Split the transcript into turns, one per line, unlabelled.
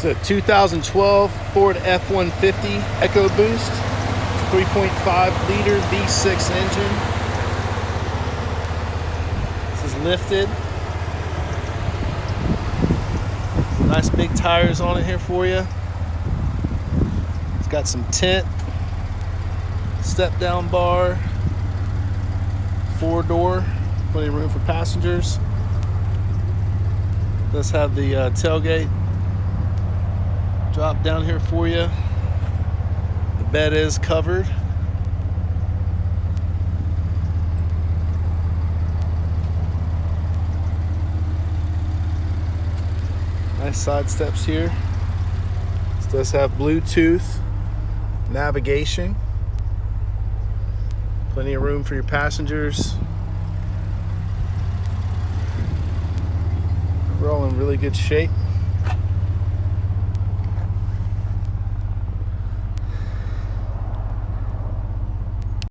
It's a 2012 Ford F150 EcoBoost, 3.5 liter V6 engine. This is lifted. Nice big tires on it here for you. It's got some tint, step down bar, 4-door, plenty of room for passengers. Does have the tailgate drop down here for you. The bed is covered. Nice side steps here. This does have Bluetooth navigation. Plenty of room for your passengers. We're all in really good shape.